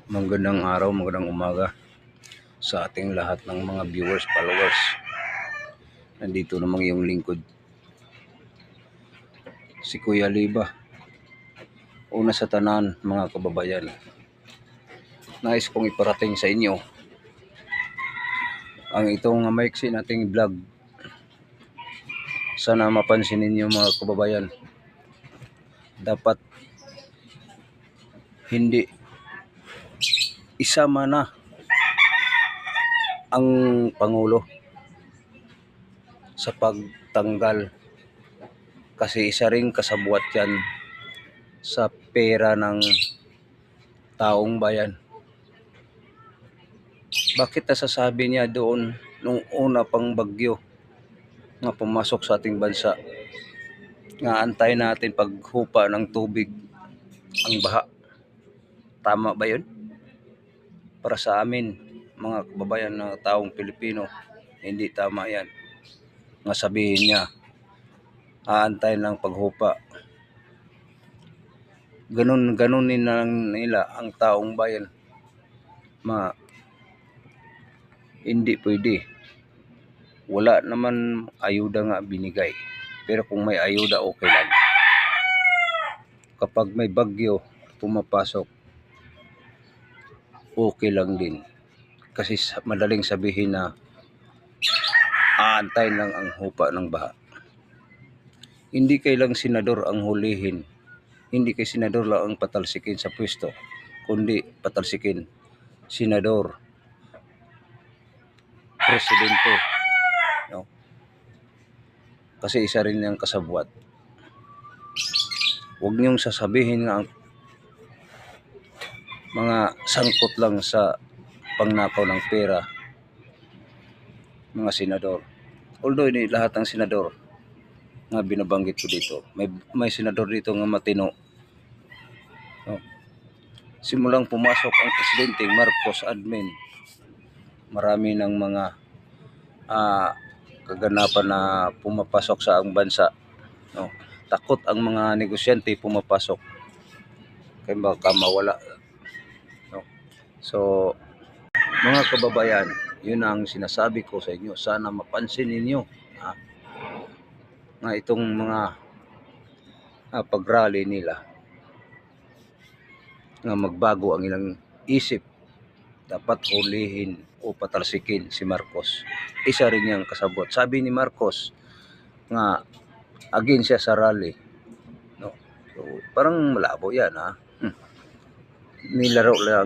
Magandang araw, magandang umaga sa ating lahat ng mga viewers, followers. Nandito namang iyong lingkod, si Kuya Liba. Una sa tanan, mga kababayan, nais kong iparating sa inyo ang itong maiksi nating vlog. Sana mapansin ninyo, mga kababayan, dapat hindi isama na ang Pangulo sa pagtanggal, kasi isa ring kasabwat yan sa pera ng taong bayan. Bakit nasasabi niya doon nung una pang bagyo nga pumasok sa ating bansa, nga antay natin paghupa ng tubig ang baha? Tama ba yun? Para sa amin, mga kababayan na taong Pilipino, hindi tama yan nga sabihin niya aantay ng paghupa. Ganunin na lang nila ang taong bayan. Hindi pwede. Wala naman ayuda nga binigay, pero kung may ayuda, okay lang. Kapag may bagyo pumapasok, okay lang din, kasi madaling sabihin na aantay lang ang hupa ng baha. Hindi kailang senador ang hulihin, hindi kay senador lang ang patalsikin sa pwesto, kundi patalsikin senador, presidente, no? Kasi isa rin yung kasabwat. Huwag niyong sasabihin nga ang mga sangkot lang sa pangnakaw ng pera, mga senador. Although hindi lahat ng senador nga binabanggit ko dito, may senador dito nga matino, no? Simulang pumasok ang presidente Marcos admin, marami ng mga kaganapan na pumapasok sa ang bansa, no? Takot ang mga negosyante pumapasok kaya baka mawala, no? So, mga kababayan, yun ang sinasabi ko sa inyo. Sana mapansin ninyo nga itong mga pag-rally nila, nga magbago ang ilang isip. Dapat hulihin o patalsikin si Marcos. Isa rin niyang kasabot. Sabi ni Marcos nga against siya sa rally, no? So, parang malabo yan, nilaro lang